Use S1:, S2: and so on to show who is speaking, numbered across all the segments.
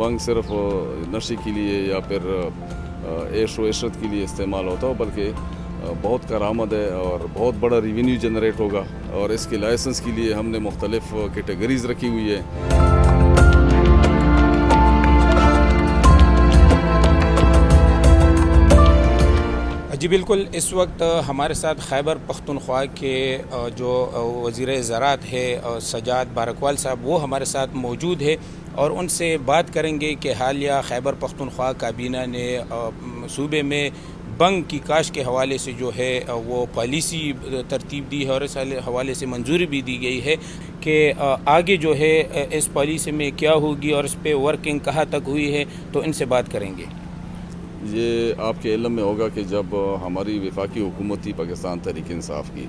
S1: बंग सिर्फ नशे के लिए या फिर ऐश व इशरत के लिए इस्तेमाल होता हो, बल्कि बहुत कारआमद है और बहुत बड़ा रेवेन्यू जनरेट होगा। और इसके लाइसेंस के लिए हमने मुख्तलिफ कैटेगरीज़ रखी हुई है।
S2: जी बिल्कुल, इस वक्त हमारे साथ खैबर पख्तूनख्वा के जो वज़ीर ज़राअत है सजाद बारकवाल साहब, वो हमारे साथ मौजूद है और उनसे बात करेंगे कि हालिया खैबर पख्तूनख्वा काबीना ने सूबे में बंग की काश के हवाले से जो है वो पॉलिसी तरतीब दी है और इस हवाले से मंजूरी भी दी गई है कि आगे जो है इस पॉलिसी में क्या होगी और इस पर वर्किंग कहाँ तक हुई है, तो इनसे बात करेंगे।
S1: ये आपके इल्म में होगा कि जब हमारी वफाकी हुकूमत थी पाकिस्तान तहरीक इंसाफ की,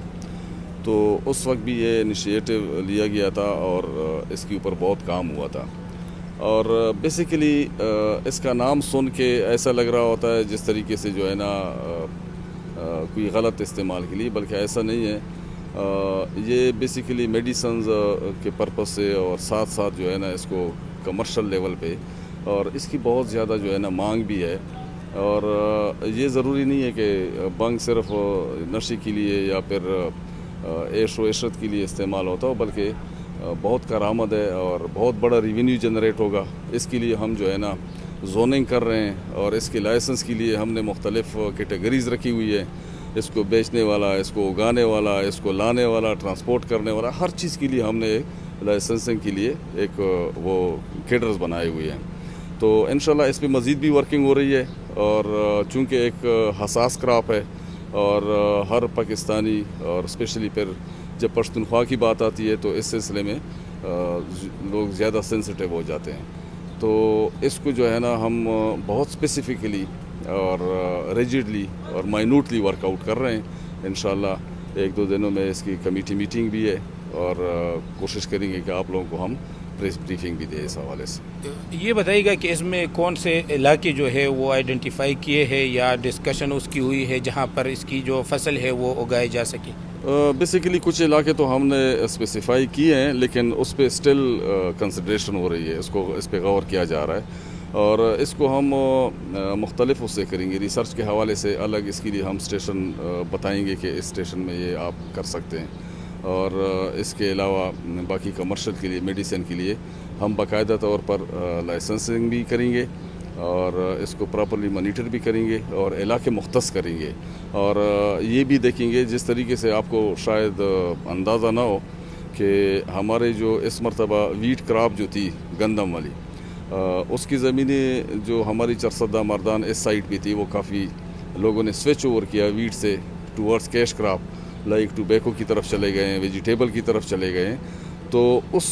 S1: तो उस वक्त भी ये इनिशिएटिव लिया गया था और इसके ऊपर बहुत काम हुआ था। और बेसिकली इसका नाम सुन के ऐसा लग रहा होता है जिस तरीके से जो है ना कोई गलत इस्तेमाल के लिए, बल्कि ऐसा नहीं है। ये बेसिकली मेडिसिन्स के पर्पस से और साथ साथ जो है ना इसको कमर्शियल लेवल पे और इसकी बहुत ज़्यादा जो है ना मांग भी है। और ये ज़रूरी नहीं है कि बंग सिर्फ नशे के लिए या फिर ऐश व इशरत के लिए इस्तेमाल होता हो, बल्कि बहुत कारआमद है और बहुत बड़ा रेवेन्यू जनरेट होगा। इसके लिए हम जो है ना जोनिंग कर रहे हैं और इसके लाइसेंस के लिए हमने मुख्तलिफ कैटेगरीज़ रखी हुई है। इसको बेचने वाला, इसको उगाने वाला, इसको लाने वाला, ट्रांसपोर्ट करने वाला, हर चीज़ के लिए हमने लाइसेंसिंग के लिए एक वो कैडर्स बनाए हुए हैं। तो इंशाल्लाह इस पर मज़ीद भी वर्किंग हो रही है। और चूँकि एक हसास क्रॉप है और हर पाकिस्तानी और स्पेशली फिर जब पश्तूनख्वा की बात आती है तो इस सिलसिले में लोग ज़्यादा सेंसिटिव हो जाते हैं। तो इसको जो है ना हम बहुत स्पेसिफ़िकली और रिजिडली और माइन्यूटली वर्कआउट कर रहे हैं। इंशाल्लाह एक दो दिनों में इसकी कमेटी मीटिंग भी है और कोशिश करेंगे कि आप लोगों को हम प्रेस ब्रीफिंग भी दे इस हवाले से।
S2: ये बताइएगा कि इसमें कौन से इलाके जो है वो आइडेंटिफाई किए हैं या डिस्कशन उसकी हुई है जहाँ पर इसकी जो फसल है वो उगाई जा सके?
S1: बेसिकली कुछ इलाके तो हमने स्पेसिफाई किए हैं, लेकिन उस पर स्टिल कंसिडरेशन हो रही है, इस पर गौर किया जा रहा है। और इसको हम मुख्तलिफ उससे करेंगे, रिसर्च के हवाले से अलग इसके लिए हम स्टेशन बताएंगे कि इस स्टेशन में ये आप कर सकते हैं। और इसके अलावा बाकी कमर्शियल के लिए, मेडिसिन के लिए हम बाकायदा तौर पर लाइसेंसिंग भी करेंगे और इसको प्रॉपर्ली मॉनिटर भी करेंगे और इलाके मुख्तस करेंगे। और ये भी देखेंगे, जिस तरीके से आपको शायद अंदाज़ा ना हो कि हमारे जो इस मरतबा वीट क्रॉप जो थी गंदम वाली, उसकी ज़मीनें जो हमारी चरसदा मर्दान इस साइड पे थी, वो काफ़ी लोगों ने स्विच ओवर किया वीट से towards cash crop, like tobacco की तरफ चले गए हैं, वेजिटेबल की तरफ चले गए हैं। तो उस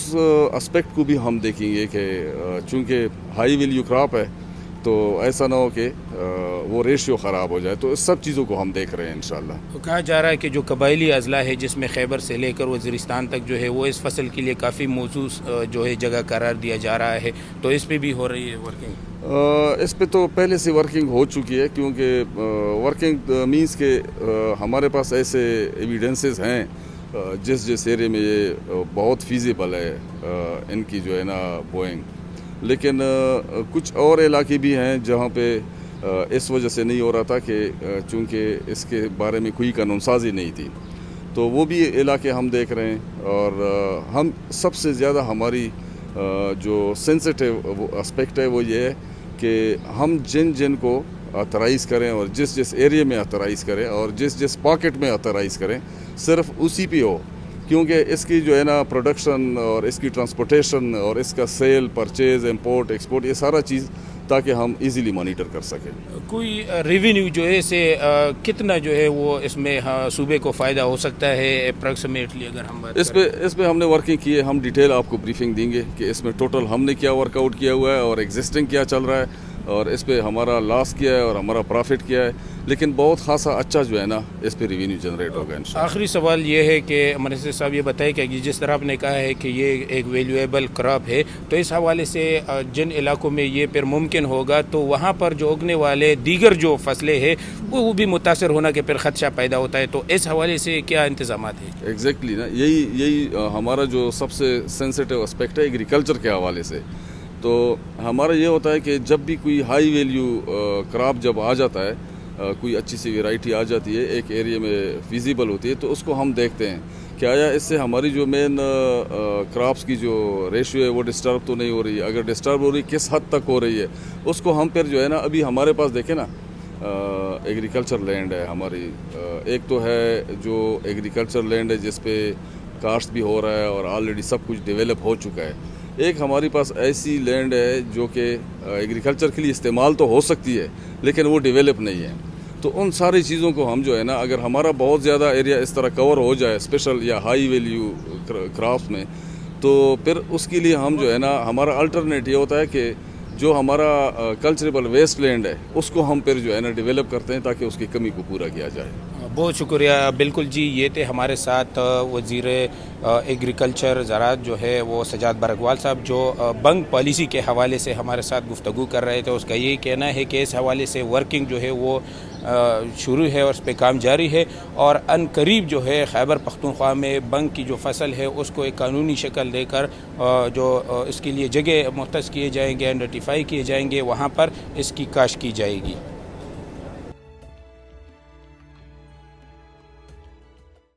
S1: एस्पेक्ट को भी हम देखेंगे कि चूँकि हाई वैल्यू क्रॉप है तो ऐसा ना हो कि वो रेशियो ख़राब हो जाए। तो इस सब चीज़ों को हम देख रहे हैं इंशाल्लाह।
S2: तो कहा जा रहा है कि जो कबायली अजला है जिसमें खैबर से लेकर वज़ीरिस्तान तक जो है वो इस फसल के लिए काफ़ी मौजूद जो है जगह करार दिया जा रहा है, तो इस पे भी हो रही है वर्किंग?
S1: इस पे तो पहले से वर्किंग हो चुकी है, क्योंकि वर्किंग मींस के हमारे पास ऐसे एविडेंसेस हैं जिस एरिया में ये बहुत फीजिबल है इनकी जो है ना बोइंग। लेकिन कुछ और इलाके भी हैं जहाँ पे इस वजह से नहीं हो रहा था कि चूँकि इसके बारे में कोई कानूनसाज़ी नहीं थी। तो वो भी इलाके हम देख रहे हैं। और हम सबसे ज़्यादा हमारी जो सेंसिटिव एस्पेक्ट है वो ये है कि हम जिन को ऑथराइज़ करें और जिस एरिया में ऑथराइज़ करें और जिस पॉकेट में ऑथराइज़ करें, सिर्फ उसी पे हो, क्योंकि इसकी जो है ना प्रोडक्शन और इसकी ट्रांसपोर्टेशन और इसका सेल, परचेज़, इंपोर्ट, एक्सपोर्ट, ये सारा चीज़ ताकि हम इजीली मॉनिटर कर सकें।
S2: कोई रेवेन्यू जो है से कितना जो है वो इसमें सूबे को फ़ायदा हो सकता है अप्रॉक्सीमेटली, अगर हम बात
S1: इस पे हमने वर्किंग की है। हम डिटेल आपको ब्रीफिंग देंगे कि इसमें टोटल हमने क्या वर्कआउट किया हुआ है और एग्जिस्टिंग क्या चल रहा है और इस पे हमारा लॉस किया है और हमारा प्रॉफिट किया है। लेकिन बहुत खासा अच्छा जो है ना इस पे रेवेन्यू जनरेट होगा इंशाल्लाह।
S2: आखिरी सवाल ये है कि मनिस्टर साहब ये बताएं कि जिस तरह आपने कहा है कि ये एक वैल्यूएबल क्रॉप है, तो इस हवाले से जिन इलाकों में ये फिर मुमकिन होगा तो वहाँ पर जो उगने वाले दीगर जो फसलें हैं वो भी मुतासर होना के फिर खदशा पैदा होता है, तो इस हवाले से क्या इंतजाम है?
S1: एग्जैक्टली ना, यही हमारा जो सबसे सेंसिटिव एस्पेक्ट है एग्रीकल्चर के हवाले से تو ہمارا یہ ہوتا ہے کہ جب بھی کوئی ہائی ویلیو کراپ جب آ جاتا ہے, کوئی اچھی سی ویرائٹی آ جاتی ہے, ایک ایریا میں فیزیبل ہوتی ہے, تو اس کو ہم دیکھتے ہیں کہ آیا اس سے ہماری جو مین کراپس کی جو ریشیو ہے وہ ڈسٹرب تو نہیں ہو رہی ہے. اگر ڈسٹرب ہو رہی کس حد تک ہو رہی ہے, اس کو ہم پھر جو ہے نا, ابھی ہمارے پاس دیکھیں نا ایگریکلچر لینڈ ہے ہماری. ایک تو ہے جو ایگریکلچر لینڈ ہے جس پہ کاشت بھی ہو رہا ہے اور آلریڈی سب کچھ ڈیولپ ہو چکا ہے. ایک ہمارے پاس ایسی لینڈ ہے جو کہ ایگریکلچر کے لیے استعمال تو ہو سکتی ہے لیکن وہ ڈیولپ نہیں ہے. تو ان ساری چیزوں کو ہم جو ہے نا, اگر ہمارا بہت زیادہ ایریا اس طرح کور ہو جائے اسپیشل یا ہائی ویلیو کراپس میں, تو پھر اس کے لیے ہم جو ہے نا, ہمارا الٹرنیٹ یہ ہوتا ہے کہ جو ہمارا کلچریبل ویسٹ لینڈ ہے اس کو ہم پھر جو ہے نا ڈیولپ کرتے ہیں تاکہ اس کی کمی کو پورا کیا جائے.
S2: بہت شکریہ. بالکل جی, یہ تھے ہمارے ساتھ وزیر ایگریکلچر زراعت جو ہے وہ سجاد بارکوال صاحب, جو بنگ پالیسی کے حوالے سے ہمارے ساتھ گفتگو کر رہے تھے. اس کا یہی کہنا ہے کہ اس حوالے سے ورکنگ جو ہے وہ شروع ہے اور اس پہ کام جاری ہے, اور ان قریب جو ہے خیبر پختونخوا میں بنگ کی جو فصل ہے اس کو ایک قانونی شکل دے کر جو اس کے لیے جگہ مختص کیے جائیں گے, آئیڈینٹیفائی کیے جائیں گے, وہاں پر اس کی کاشت کی جائے گی.